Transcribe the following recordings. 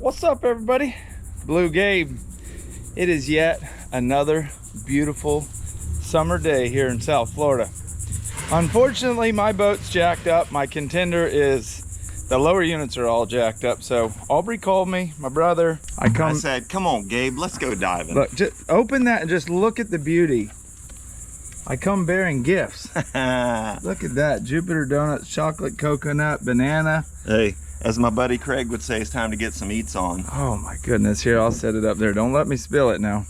What's up, everybody? BlueGabe. It is yet another beautiful summer day here in South Florida. Unfortunately, my boat's jacked up. My contender is, the lower units are all jacked up. So Aubrey called me, my brother. I said, come on, Gabe, let's go diving. Look, just open that and just look at the beauty. I come bearing gifts. Look at that. Jupiter donuts, chocolate, coconut, banana. Hey, as my buddy Craig would say, it's time to get some eats on. Oh my goodness. Here, I'll set it up there. Don't let me spill it now.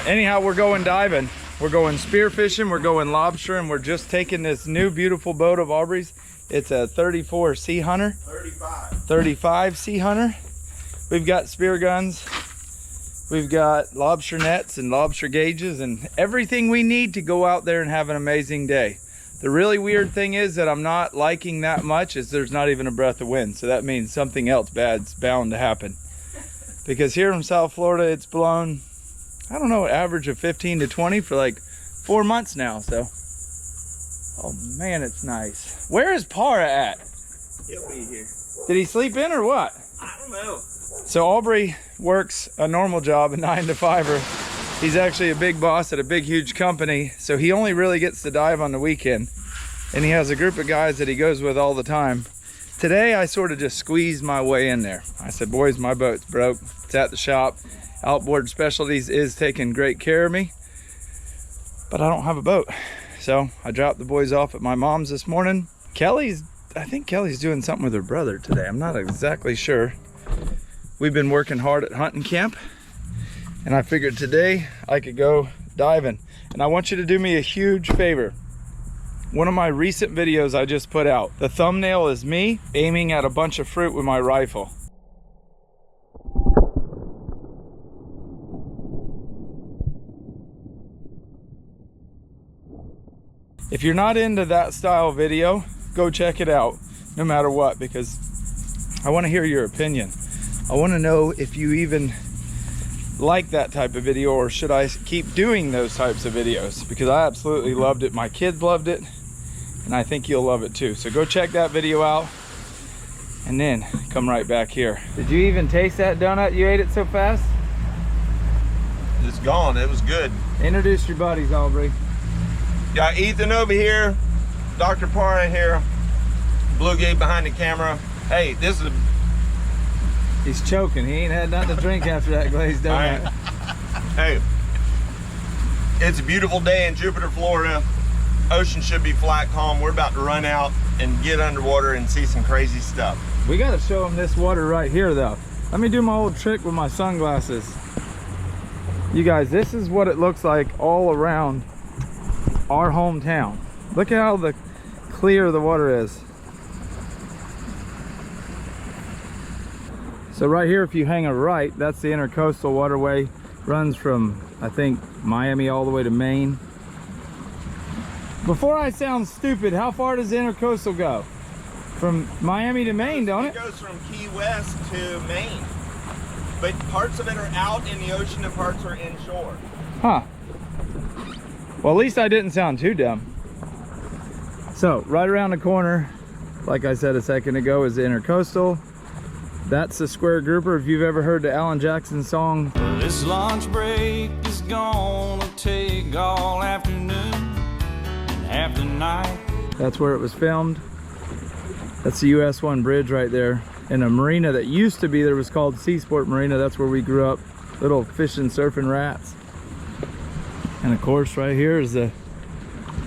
Anyhow, we're going diving. We're going spearfishing. We're going lobster, and we're just taking this new beautiful boat of Aubrey's. It's a 34 Sea Hunter. 35 Sea Hunter. We've got spear guns. We've got lobster nets and lobster gauges and everything we need to go out there and have an amazing day. The really weird thing is that I'm not liking that much is there's not even a breath of wind. So that means something else bad's bound to happen. Because here in South Florida, it's blown, I don't know, an average of 15 to 20 for like 4 months now. So, oh man, it's nice. Where is Para at? He'll be here. Did he sleep in or what? I don't know. So Aubrey works a normal job, a 9 to 5er. He's actually a big boss at a big, huge company. So he only really gets to dive on the weekend. And he has a group of guys that he goes with all the time. Today, I sort of just squeezed my way in there. I said, boys, my boat's broke. It's at the shop. Outboard Specialties is taking great care of me, but I don't have a boat. So I dropped the boys off at my mom's this morning. I think Kelly's doing something with her brother today. I'm not exactly sure. We've been working hard at hunting camp, and I figured today I could go diving. And I want you to do me a huge favor. One of my recent videos I just put out, the thumbnail is me aiming at a bunch of fruit with my rifle. If you're not into that style video, go check it out no matter what, because I want to hear your opinion. I want to know if you even like that type of video, or should I keep doing those types of videos, because I absolutely loved it. My kids loved it, and I think you'll love it too. So go check that video out and then come right back here. Did you even taste that donut? You ate it so fast? It's gone. It was good. Introduce your buddies, Aubrey. Got Ethan over here, Dr. Para here, BlueGabe behind the camera. Hey, this is He's choking. He ain't had nothing to drink after that glazed donut. Hey, it's a beautiful day in Jupiter, Florida. Ocean should be flat, calm. We're about to run out and get underwater and see some crazy stuff. We got to show them this water right here, though. Let me do my old trick with my sunglasses. You guys, this is what it looks like all around our hometown. Look at how clear the water is. So right here, if you hang a right, that's the intercoastal waterway. Runs from, I think, Miami all the way to Maine. Before I sound stupid, how far does the intercoastal go? From Miami to Maine, don't it? It goes from Key West to Maine. But parts of it are out in the ocean and parts are inshore. Huh. Well, at least I didn't sound too dumb. So, right around the corner, like I said a second ago, is the intercoastal. That's the square grouper. If you've ever heard the Alan Jackson song, this lunch break is gonna take all afternoon and half the night. That's where it was filmed. That's the US 1 bridge right there. In a marina that used to be there was called Seasport Marina. That's where we grew up, little fishing, surfing rats. And of course right here is the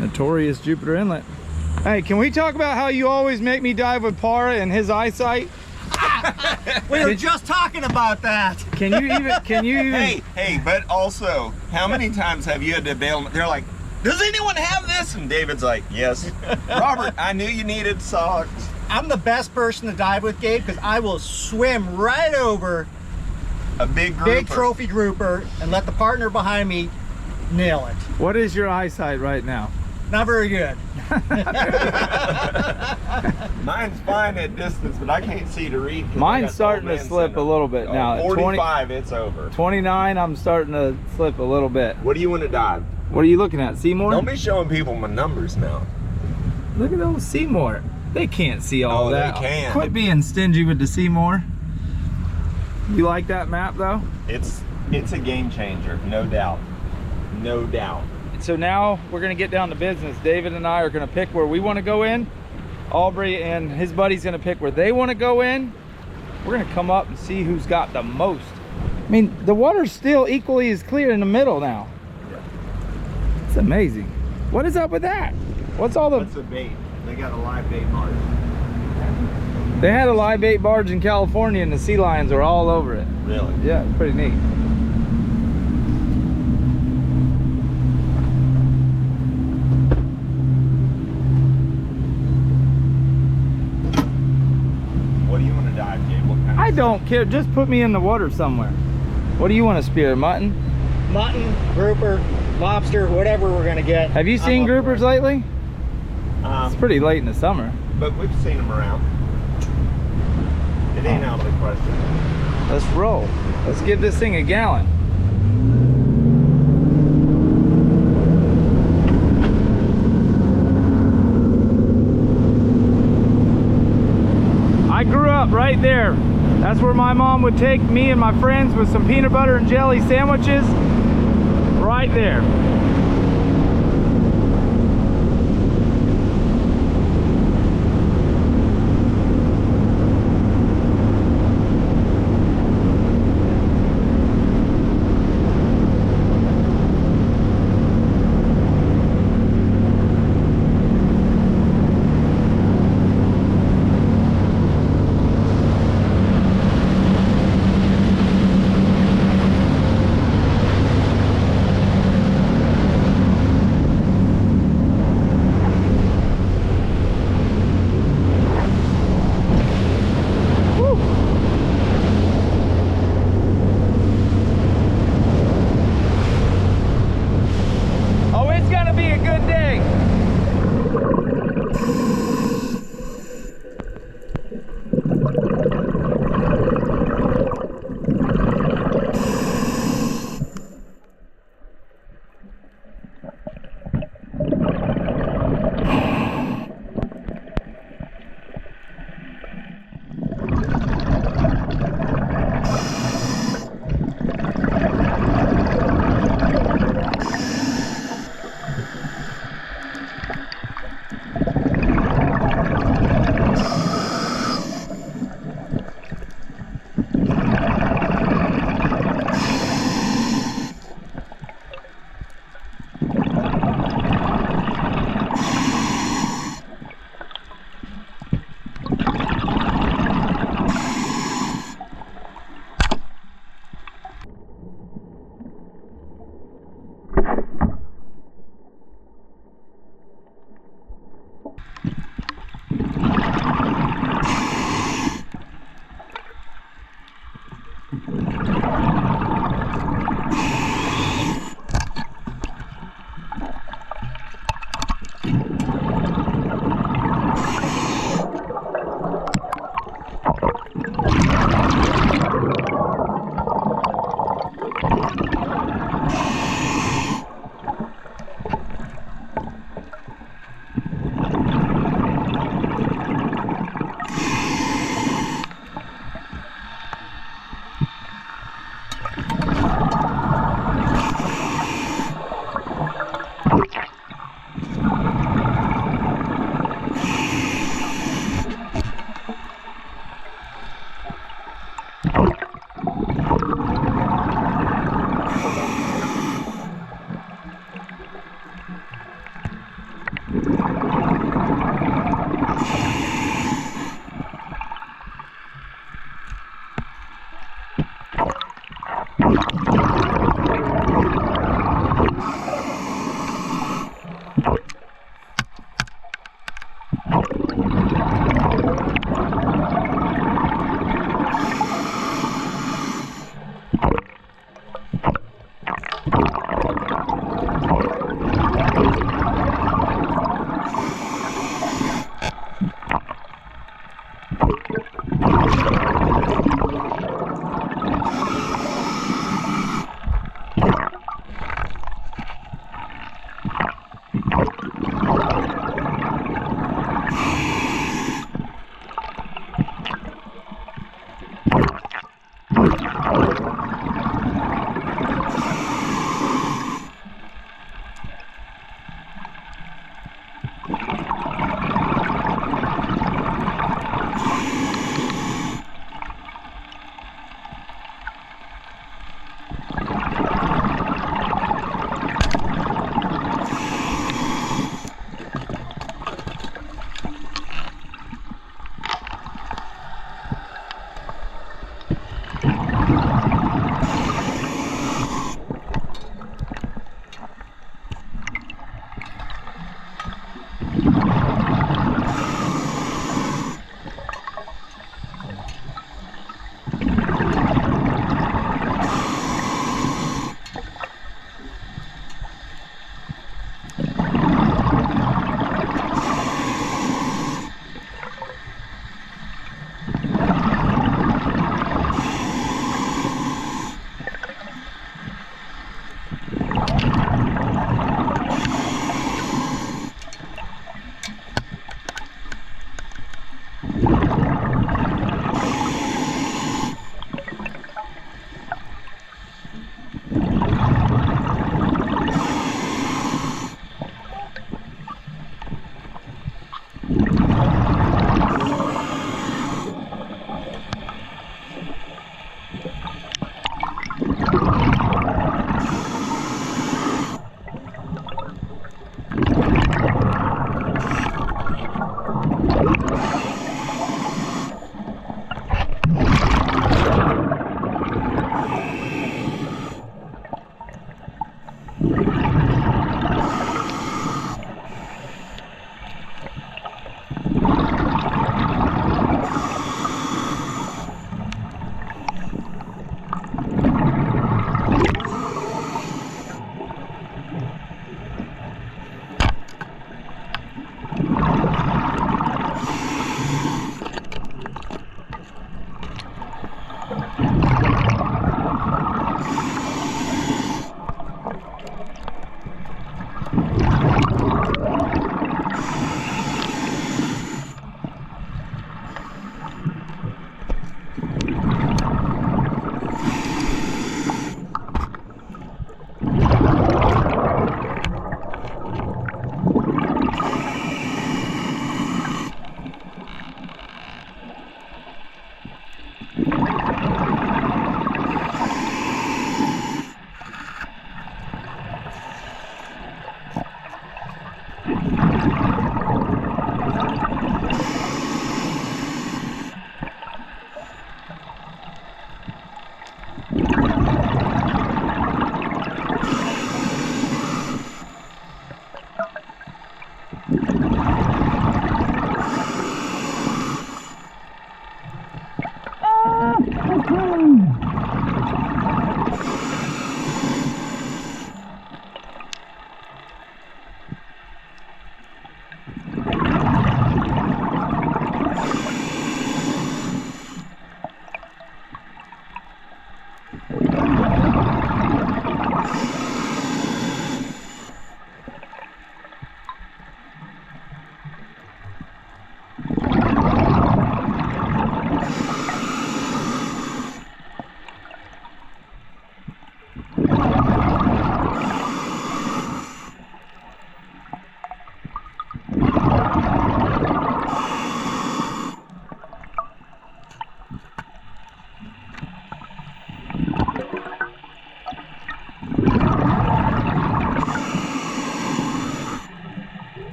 notorious Jupiter Inlet. Hey, can we talk about how you always make me dive with Para and his eyesight? We were just talking about that. Can you even Hey, but also, how many times have you had to bail? They're like, does anyone have this? And David's like, yes. Robert, I knew you needed socks. I'm the best person to dive with, Gabe, because I will swim right over a big grouper. Big trophy grouper and let the partner behind me nail it. What is your eyesight right now? Not very good. Mine's fine at distance, but I can't see to read. Mine's starting to slip a little bit now. 45, it's over. 29, I'm starting to slip a little bit. What do you want to dive? What are you looking at, Seymour? Don't be showing people my numbers now. Look at those Seymour. They can't see all Oh, that. they can. Quit being stingy with the Seymour. You like that map though? It's a game changer, no doubt. No doubt. So now we're gonna get down to business. David and I are gonna pick where we wanna go in. Aubrey and his buddy's gonna pick where they wanna go in. We're gonna come up and see who's got the most. I mean, the water's still equally as clear in the middle now. It's amazing. What is up with that? What's all the... What's the bait? They got a live bait barge. They had a live bait barge in California and the sea lions are all over it. Really? Yeah, it's pretty neat. What do you want to dive, Gabe? What kind of I don't care, just put me in the water somewhere. What do you want to spear, mutton? Mutton, grouper, lobster, whatever we're gonna get. Have you seen groupers lately? It's pretty late in the summer. But we've seen them around. It ain't out of the question. Let's roll. Let's give this thing a gallon. I grew up right there. That's where my mom would take me and my friends with some peanut butter and jelly sandwiches. Right there.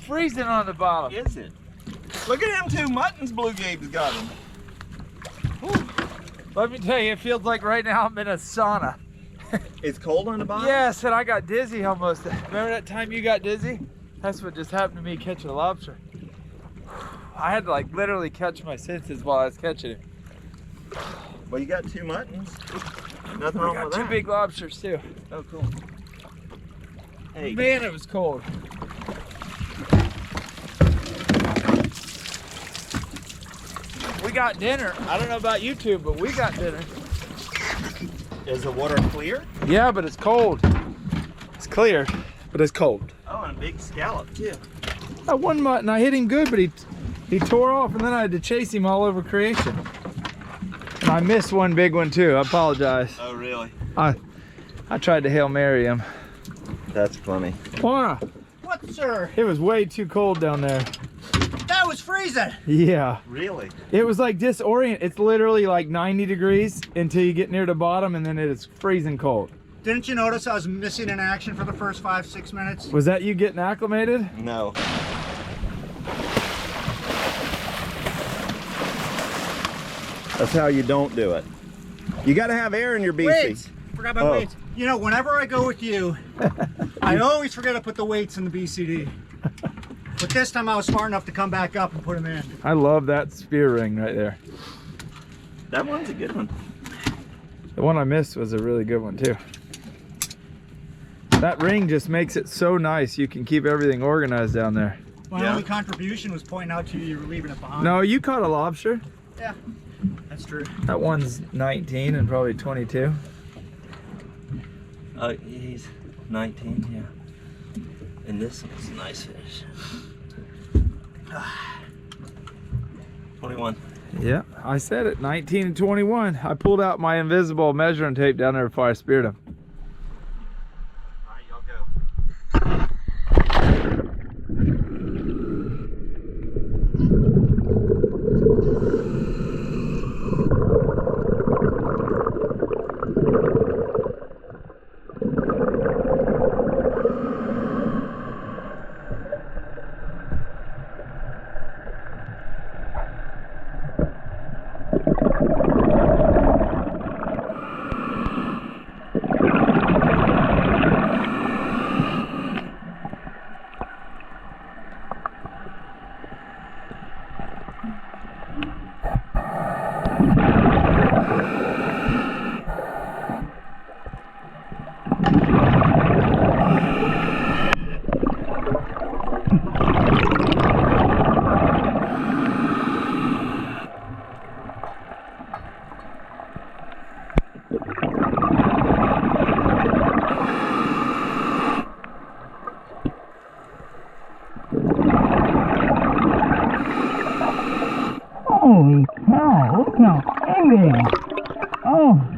Freezing on the bottom. Is it? Look at them 2 muttons BlueGabe's got him. Let me tell you, it feels like right now I'm in a sauna. It's cold on the bottom? Yes, and I got dizzy almost. Remember that time you got dizzy? That's what just happened to me catching a lobster. I had to like literally catch my senses while I was catching it. Well, you got 2 muttons. Nothing wrong I with got 2 that. big lobsters too. Oh, cool. Hey, Man, it was cold. We got dinner. I don't know about you two, but we got dinner. is the water clear? Yeah, but it's cold. It's clear, but it's cold. Oh, and a big scallop too. That one mutton, I hit him good, but he tore off, and then I had to chase him all over creation. And I missed one big one too. I apologize. Oh, really? I tried to Hail Mary him. That's funny. Laura, What, sir? it was way too cold down there. That was freezing. Yeah. Really? It was like disorient. It's literally like 90 degrees until you get near the bottom, and then it is freezing cold. Didn't you notice I was missing in action for the first 5-6 minutes? Was that you getting acclimated? No. That's how you don't do it. You got to have air in your BC. Weights. Forgot my Oh. weights. You know, whenever I go with you, I always forget to put the weights in the BCD. But this time I was smart enough to come back up and put them in. I love that spear ring right there. That one's a good one. The one I missed was a really good one too. That ring just makes it so nice. You can keep everything organized down there. My Yeah. only contribution was pointing out to you were leaving it behind. No, you caught a lobster. Yeah, that's true. That one's 19 and probably 22. He's 19, yeah. And this one's a nice fish. 21. Yeah, I said it, 19 and 21. I pulled out my invisible measuring tape down there before I speared him. All right, y'all go. Holy cow, look how big they are. Oh.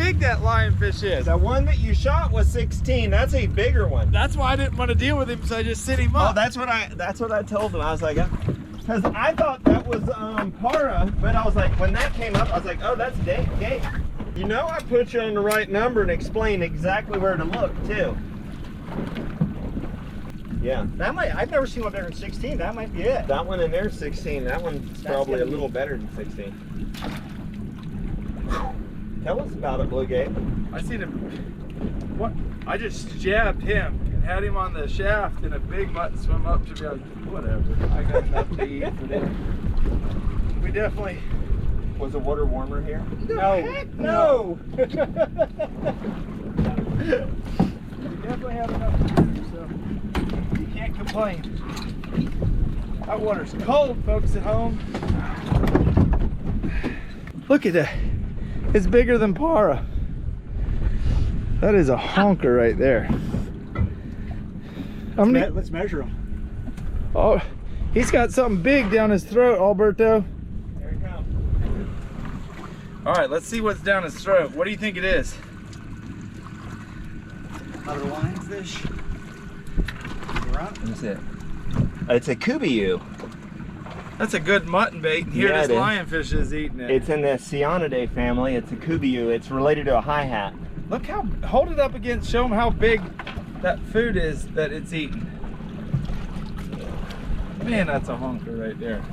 big that lionfish is. The one that you shot was 16. That's a bigger one. That's why I didn't want to deal with him, so I just sit him Oh, up. that's what I told him. I was like, because I thought that was para, but I was like, when that came up, I was like, oh, that's gay. You know, I put you on the right number and explained exactly where to look too. Yeah. That might, I've never seen one better than 16. That might be it. That one in there's 16. That one's probably a little better than 16. Tell us about it, BlueGabe. I seen him. What? I just jabbed him and had him on the shaft, and a big mutton swim up to me. I was like, whatever. I got enough to eat for dinner. We definitely. Was the water warmer here? No. No. We definitely have enough to do, so you can't complain. That water's cold, folks at home. Look at that. It's bigger than para. That is a honker right there. How many? Let's measure him. Oh, he's got something big down his throat, Alberto. There he comes. All right, let's see what's down his throat. What do you think it is? Another lionfish. Let me see it. It's a cubiu. That's a good mutton bait, and here Yeah, this it is. lionfish is eating it. It's in the Cyanidae family. It's a cubiu. It's related to a hi-hat. Look how, hold it up against, show them how big that food is that it's eating. Man, that's a honker right there.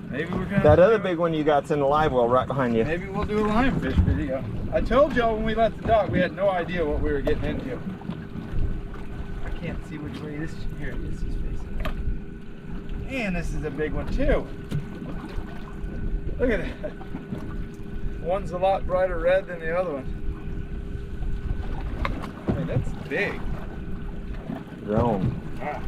Maybe we're gonna. That other big one you got's in the live well right behind you. Maybe we'll do a lionfish video. I told y'all when we left the dock, we had no idea what we were getting into. I can't see which way this, here it is, he's facing. And this is a big one too. Look at that. One's a lot brighter red than the other one. I mean, that's big. Rome. Ah.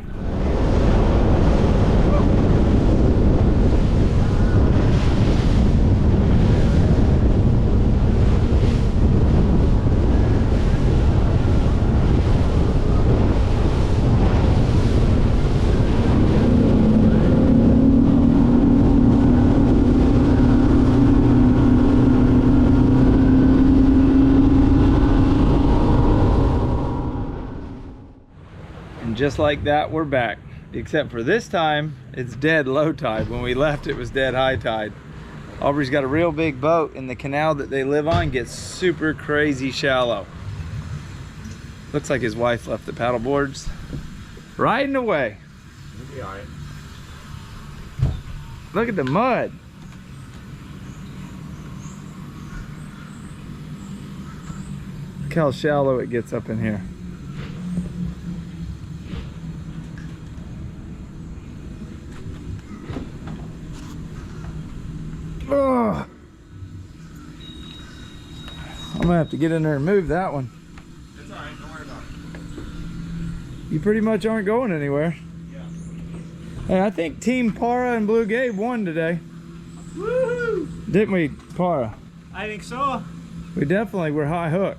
Just like that, we're back. Except for this time, it's dead low tide. When we left, it was dead high tide. Aubrey's got a real big boat, and the canal that they live on gets super crazy shallow. Looks like his wife left the paddle boards riding away. You'll be all right. Look at the mud. Look how shallow it gets up in here. Ugh. I'm gonna have to get in there and move that one. It's all right. Don't worry about it. You pretty much aren't going anywhere. Yeah. Hey, I think Team Para and BlueGabe won today. Woohoo! Didn't we, Para? I think so. We definitely were high hook.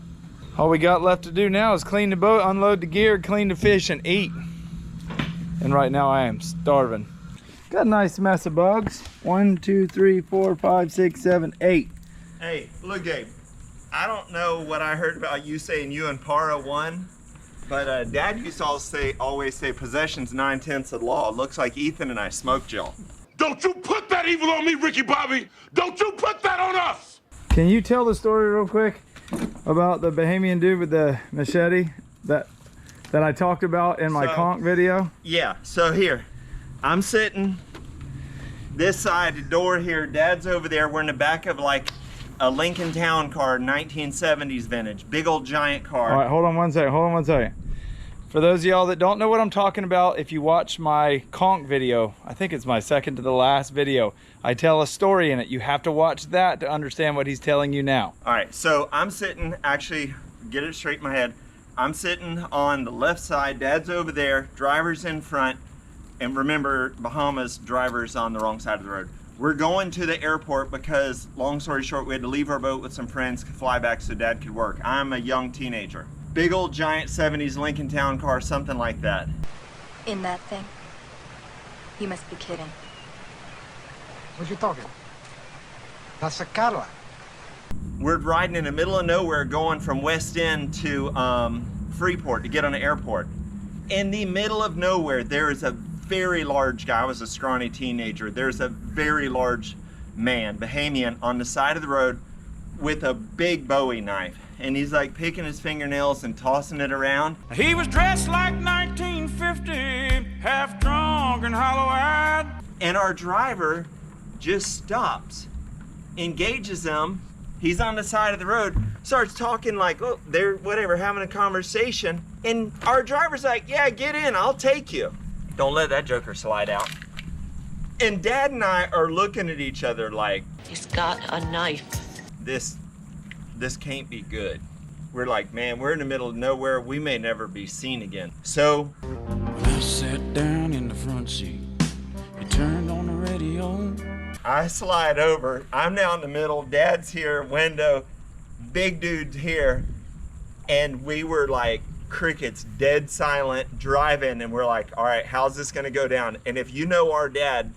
All we got left to do now is clean the boat, unload the gear, clean the fish, and eat. And right now I am starving. Got a nice mess of bugs. 1, 2, 3, 4, 5, 6, 7, 8. Hey, look, Gabe. I don't know what I heard about you saying you and Para won, but Dad used to always say possession's 9/10 of the law. It looks like Ethan and I smoked y'all. Don't you put that evil on me, Ricky Bobby! Don't you put that on us! Can you tell the story real quick about the Bahamian dude with the machete that I talked about in my conch video? Yeah, so here, I'm sitting this side, the door here, Dad's over there. We're in the back of like a Lincoln Town car, 1970s vintage, big old giant car. All right, hold on one second. For those of y'all that don't know what I'm talking about, if you watch my conch video, I think it's my second to the last video, I tell a story in it. You have to watch that to understand what he's telling you now. All right, so I'm sitting, actually, get it straight in my head. I'm sitting on the left side, Dad's over there, driver's in front, and remember, Bahamas, driver's on the wrong side of the road. We're going to the airport because, long story short, we had to leave our boat with some friends, fly back so Dad could work. I'm a young teenager. Big old giant 70s Lincoln Town car, something like that. In that thing? You must be kidding. What you talking? That's a Carla. We're riding in the middle of nowhere going from West End to Freeport to get on the airport. In the middle of nowhere, there is a very large guy. I was a scrawny teenager. There's a very large man, Bahamian, on the side of the road with a big Bowie knife. And he's like picking his fingernails and tossing it around. He was dressed like 1950, half drunk and hollow-eyed. And our driver just stops, engages him. He's on the side of the road, starts talking like, oh, they're whatever, having a conversation. And our driver's like, yeah, get in, I'll take you. Don't let that joker slide out. And Dad and I are looking at each other like, he's got a knife. This can't be good. We're like, man, we're in the middle of nowhere. We may never be seen again. So When I sat down in the front seat, he turned on the radio. I slide over. I'm now in the middle. Dad's here, window, big dude's here. And we were like crickets, dead silent, driving. And we're like, all right, how's this gonna go down? And if you know our dad,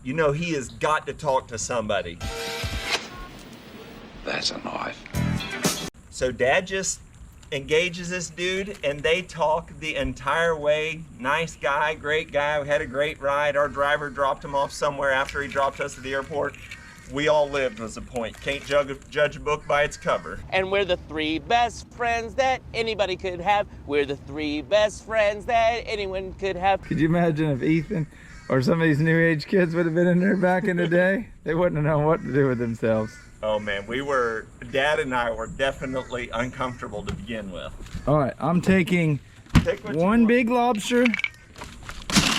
you know he has got to talk to somebody. That's a knife. So Dad just engages this dude and they talk the entire way. Nice guy, great guy. We had a great ride. Our driver dropped him off somewhere after he dropped us at the airport. We all lived was the point. Can't judge a book by its cover. And we're the three best friends that anybody could have. We're the three best friends that anyone could have. Could you imagine if Ethan or some of these new age kids would have been in there back in the day? They wouldn't have known what to do with themselves. Oh man, Dad and I were definitely uncomfortable to begin with. All right, I'm taking one big lobster.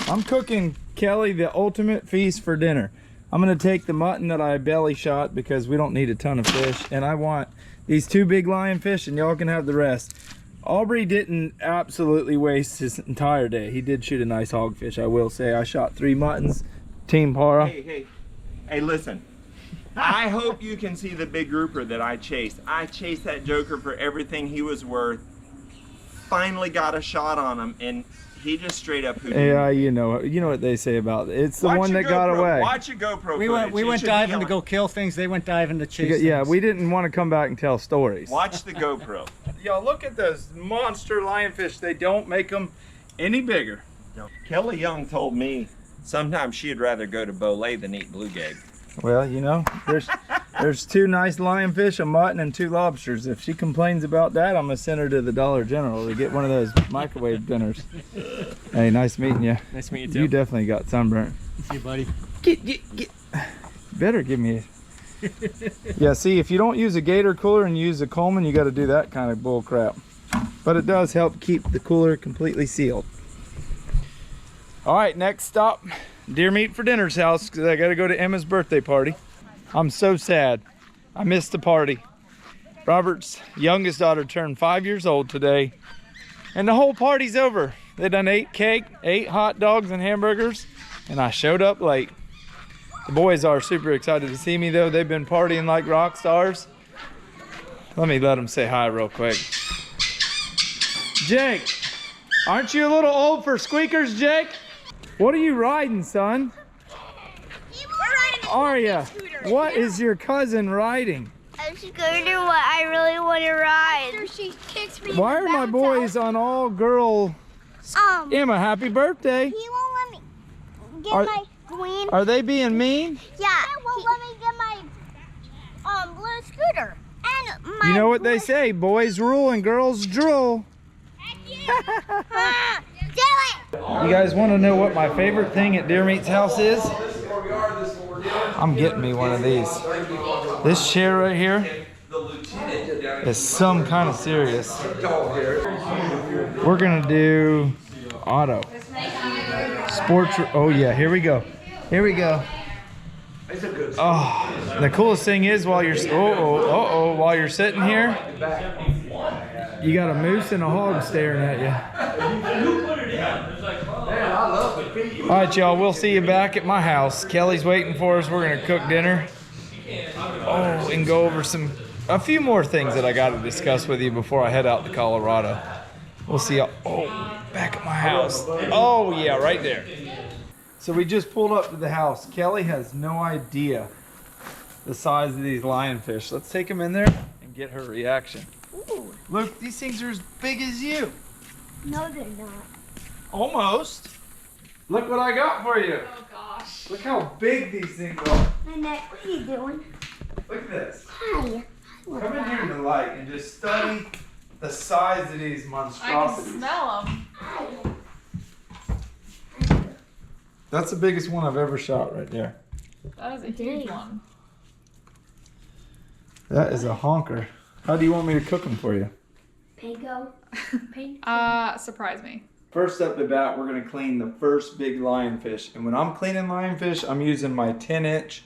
I'm cooking Kelly the ultimate feast for dinner. I'm gonna take the mutton that I belly shot because we don't need a ton of fish. And I want these 2 big lionfish and y'all can have the rest. Aubrey didn't absolutely waste his entire day. He did shoot a nice hogfish, I will say. I shot 3 muttons, Team Para. Hey, listen. I hope you can see the big grouper that I chased. I chased that joker for everything he was worth. Finally got a shot on him, and he just straight up hoodooed. Yeah, you know what they say about it. It's the one that got away. Watch your GoPro. We went diving to go kill things. They went diving to chase things. Yeah, we didn't want to come back and tell stories. Watch the GoPro. Y'all look at those monster lionfish. They don't make them any bigger. Kelly Young told me sometimes she'd rather go to Bolay than eat BlueGabe. Well, you know, there's 2 nice lionfish, a mutton, and 2 lobsters. If she complains about that, I'm gonna send her to the Dollar General to get one of those microwave dinners. Hey, nice meeting you. Nice to meet you too. You definitely got sunburnt. See you, buddy. Get. Better give me a... Yeah, see, if you don't use a Gator cooler and you use a Coleman, you got to do that kind of bull crap. But it does help keep the cooler completely sealed. All right, next stop. Deer meat for dinner's house because I got to go to Emma's birthday party. I'm so sad. I missed the party. Robert's youngest daughter turned 5 years old today and the whole party's over. They done ate cake, 8 hot dogs and hamburgers, and I showed up late. The boys are super excited to see me though. They've been partying like rock stars. Let me let them say hi real quick. Jake, aren't you a little old for squeakers, Jake? What are you riding, son? Are ya? What is your cousin riding? A scooter, what I really want to ride. She kicks me. Why are my boys on all girl? Emma, happy birthday. He won't let me get my queen. Are they being mean? Yeah. He won't let me get my blue scooter. And my you know what they say, boys rule and girls drool. Do it! You guys want to know what my favorite thing at Deer Meat's house is? I'm getting me one of these. This chair right here is some kind of serious. We're gonna do auto. Sports, oh yeah, here we go. Here we go. Oh, the coolest thing is while you're, while you're sitting here, you got a moose and a hog staring at you. All right, y'all, we'll see you back at my house. Kelly's waiting for us. We're gonna cook dinner. Oh, and go over a few more things that I got to discuss with you before I head out to Colorado. We'll see y'all. Oh, back at my house. Oh yeah, right there. So we just pulled up to the house. Kelly has no idea the size of these lionfish. Let's take them in there and get her reaction. Ooh. Look, these things are as big as you. No, they're not. Almost. Look what I got for you. Oh gosh. Look how big these things are. Nanette, what are you doing? Look at this. Hi. Come in here in the light and just study the size of these I monstrosities. can smell them. Hi. That's the biggest one I've ever shot right there. That is a huge one. That is a honker. How do you want me to cook them for you? Panko. Surprise me. First up the bat, we're gonna clean the first big lionfish. And when I'm cleaning lionfish, I'm using my 10-inch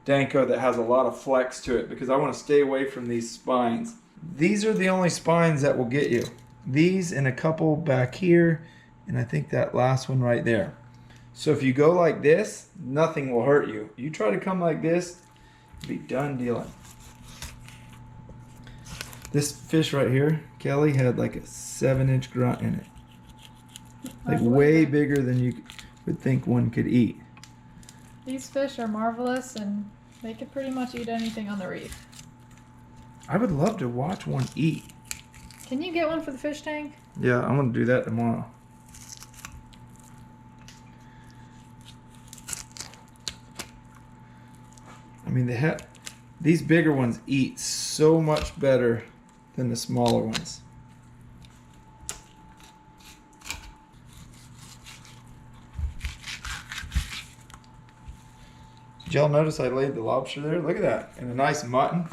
Danko that has a lot of flex to it because I wanna stay away from these spines. These are the only spines that will get you. These and a couple back here, and I think that last one right there. So if you go like this, nothing will hurt you. You try to come like this, you'll be done dealing. This fish right here, Kelly, had like a 7-inch grunt in it. Like way bigger than you would think one could eat. These fish are marvelous and they could pretty much eat anything on the reef. I would love to watch one eat. Can you get one for the fish tank? Yeah, I'm gonna do that tomorrow. I mean, these bigger ones eat so much better than the smaller ones. Did y'all notice I laid the lobster there? Look at that, and a nice mutton.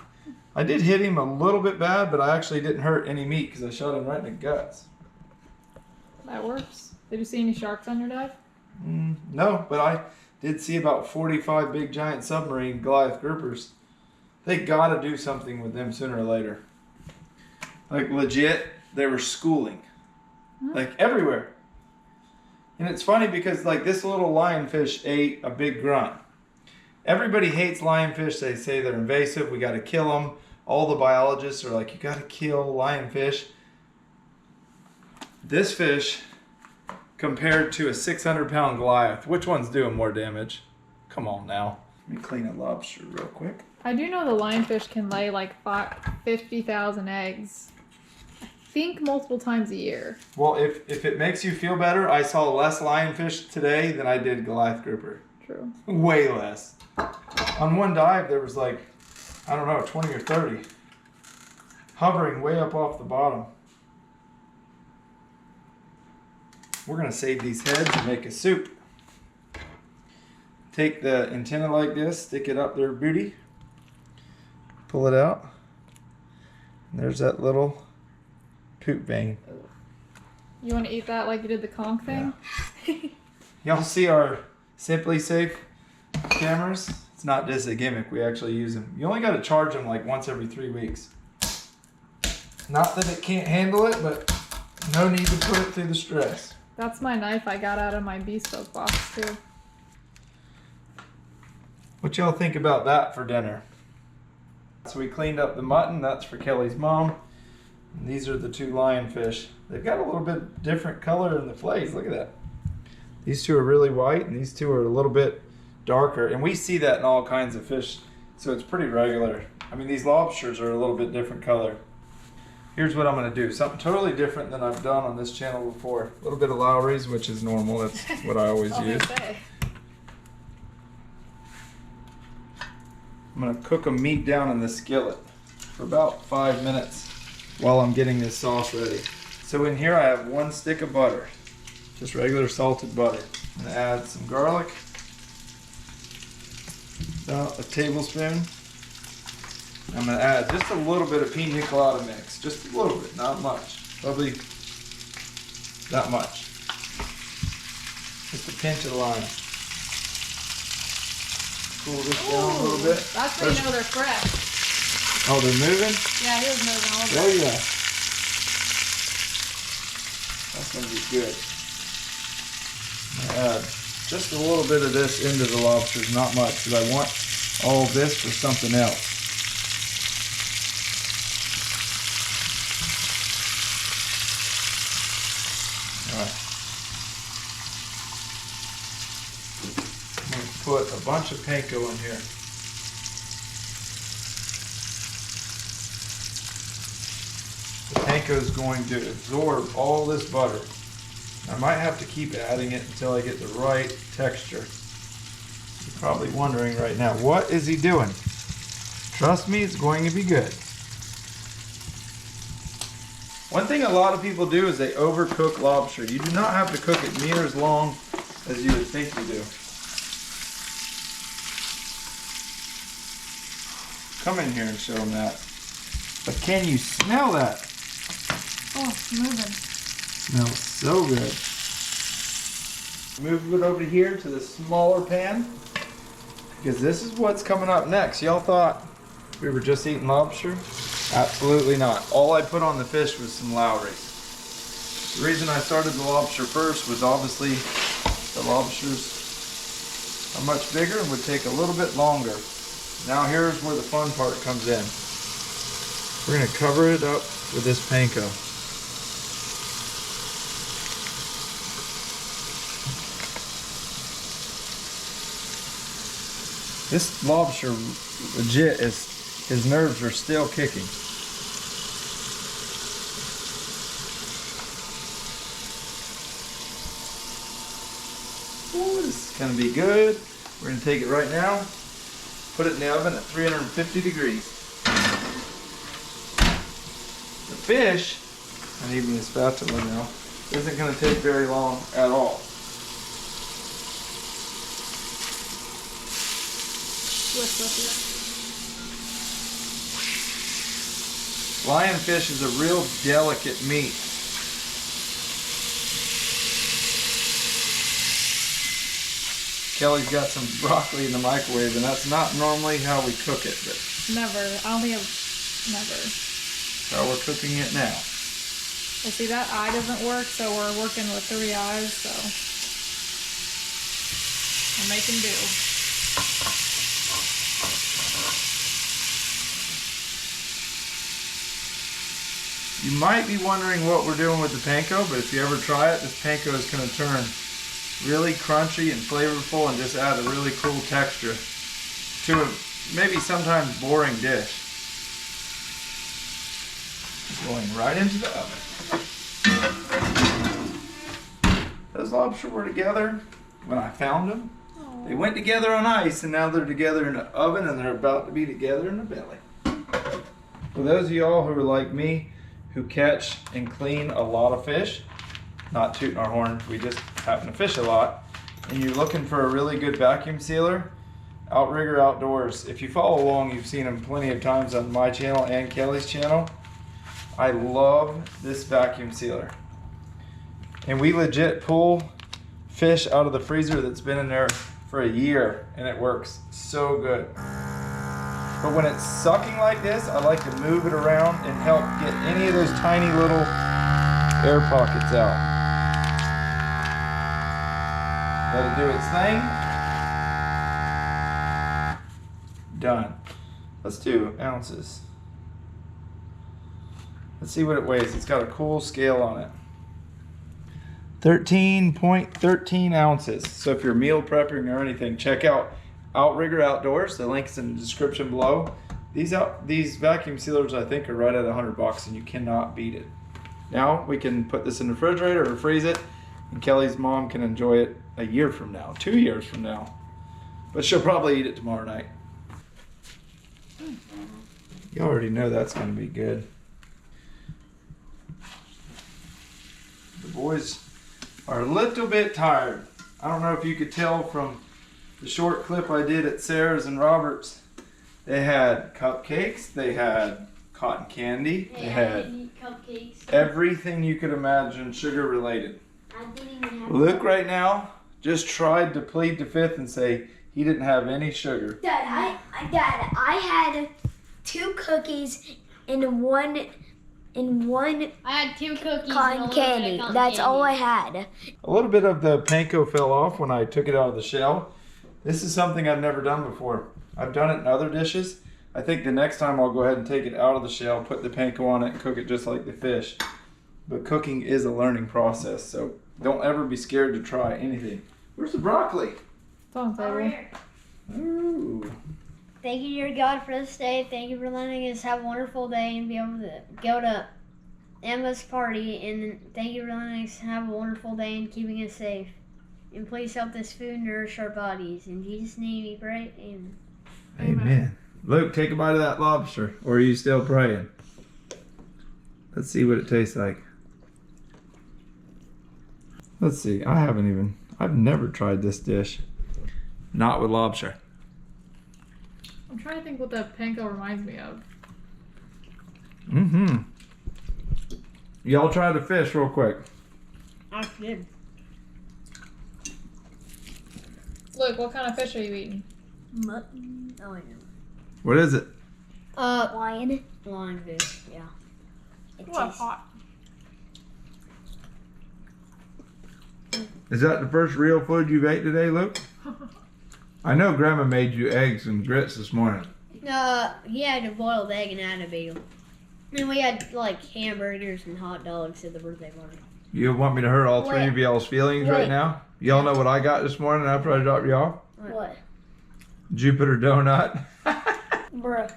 I did hit him a little bit bad, but I actually didn't hurt any meat because I shot him right in the guts. That works. Did you see any sharks on your dive? No, but I did see about 45 big giant submarine Goliath groupers. They gotta do something with them sooner or later. Like legit, they were schooling. Like everywhere. And it's funny because like this little lionfish ate a big grunt. Everybody hates lionfish. They say they're invasive. We got to kill them. All the biologists are like, you got to kill lionfish. This fish, compared to a 600-pound Goliath, which one's doing more damage? Come on now. Let me clean a lobster real quick. I do know the lionfish can lay like 50,000 eggs. I think multiple times a year. Well, if it makes you feel better, I saw less lionfish today than I did Goliath grouper. True. Way less. On one dive, there was like, I don't know, 20 or 30. Hovering way up off the bottom. We're going to save these heads and make a soup. Take the antenna like this, stick it up their booty. Pull it out. And there's that little poop vein. You want to eat that like you did the conch thing? Yeah. Y'all see our Simply Safe cameras? It's not just a gimmick, we actually use them. You only got to charge them like once every 3 weeks. Not that it can't handle it, but no need to put it through the stress. That's my knife I got out of my bespoke box too. What y'all think about that for dinner? So we cleaned up the mutton, that's for Kelly's mom. And these are the two lionfish. They've got a little bit different color in the fillets, look at that. These two are really white and these two are a little bit darker. And we see that in all kinds of fish, so it's pretty regular. I mean, these lobsters are a little bit different color. Here's what I'm gonna do, something totally different than I've done on this channel before. A little bit of Lowry's, which is normal, that's what I always use. I'm gonna cook a meat down in the skillet for about 5 minutes while I'm getting this sauce ready. So in here I have 1 stick of butter, just regular salted butter. I'm gonna add some garlic, about a tablespoon. I'm gonna add just a little bit of pina colada mix, just a little bit, not much, probably that much. Just a pinch of lime. Cool this down a little bit. That's how you know they're fresh. Oh, they're moving? Yeah, he was moving all Oh day. yeah. That's gonna be good. Add just a little bit of this into the lobsters, not much, because I want all of this for something else. Alright. I'm going to put a bunch of panko in here. panko is going to absorb all this butter. I might have to keep adding it until I get the right texture. You're probably wondering right now, what is he doing? Trust me, it's going to be good. One thing a lot of people do is they overcook lobster. You do not have to cook it near as long as you would think you do. Come in here and show them that. But can you smell that? Oh, it's moving. Smells so good. Move it over here to the smaller pan, because this is what's coming up next. Y'all thought we were just eating lobster? Absolutely not. All I put on the fish was some Lowry's. The reason I started the lobster first was obviously the lobsters are much bigger and would take a little bit longer. Now here's where the fun part comes in. We're going to cover it up with this panko. This lobster legit is, his nerves are still kicking. Ooh, this is gonna be good. We're gonna take it right now, put it in the oven at 350 degrees. The fish, and even the spatula now, isn't gonna take very long at all. Lionfish is a real delicate meat. Kelly's got some broccoli in the microwave, and that's not normally how we cook it, but Never. I only have never. how we're cooking it now. Well, see, that eye doesn't work, so we're working with 3 eyes, so we're making do. You might be wondering what we're doing with the panko, but if you ever try it, this panko is going to turn really crunchy and flavorful and just add a really cool texture to a maybe sometimes boring dish. Going right into the oven. Those lobster were together when I found them. Aww. They went together on ice, and now they're together in the oven, and they're about to be together in the belly. For those of y'all who are like me, who catch and clean a lot of fish, not tooting our horn, we just happen to fish a lot, and you're looking for a really good vacuum sealer, Outrigger Outdoors. If you follow along, you've seen them plenty of times on my channel and Kelly's channel. I love this vacuum sealer. And we legit pull fish out of the freezer that's been in there for a year, and it works so good. But when it's sucking like this, I like to move it around and help get any of those tiny little air pockets out. Let it do its thing. Done. Let's do ounces. Let's see what it weighs. It's got a cool scale on it. 13.13 ounces. So if you're meal prepping or anything, check out Outrigger Outdoors. The link's in the description below. These vacuum sealers, I think, are right at $100, and you cannot beat it. Now we can put this in the refrigerator or freeze it, and Kelly's mom can enjoy it a year from now, 2 years from now. But she'll probably eat it tomorrow night. You already know that's going to be good. The boys are a little bit tired. I don't know if you could tell from the short clip I did at Sarah's and Robert's. They had cupcakes, they had cotton candy, they had cupcakes. Everything you could imagine sugar related. I didn't even have Luke right now just tried to plead the fifth and say he didn't have any sugar. Dad, I had 2 cookies and one I had 2 cookies cotton and candy. cotton That's candy. all I had. A little bit of the panko fell off when I took it out of the shell. This is something I've never done before. I've done it in other dishes. I think the next time I'll go ahead and take it out of the shell, put the panko on it, and cook it just like the fish. But cooking is a learning process, so don't ever be scared to try anything. Where's the broccoli? It's on the table. Ooh. Thank you, dear God, for this day. Thank you for letting us have a wonderful day and be able to go to Emma's party, and thank you for letting us have a wonderful day and keeping us safe. And please help this food nourish our bodies. In Jesus' name we pray. Amen. Amen. Luke, take a bite of that lobster. Or are you still praying? Let's see what it tastes like. Let's see. I've never tried this dish. Not with lobster. I'm trying to think what the panko reminds me of. Mm-hmm. Y'all try the fish real quick. That's good. Look, what kind of fish are you eating? Mutton. Oh, I know. What is it? Lionfish, yeah. It What tastes hot. Is that the first real food you've ate today, Luke? I know Grandma made you eggs and grits this morning. he had a boiled egg and I had a bagel. And we had like hamburgers and hot dogs at the birthday party. You want me to hurt all three of y'all's feelings right now? Y'all know what I got this morning after I dropped you off? What? Jupiter donut. Bruh.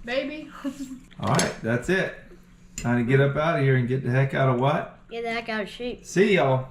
Baby. Alright, that's it. Time to get up out of here and get the heck out of what? Get the heck out of shape. See y'all.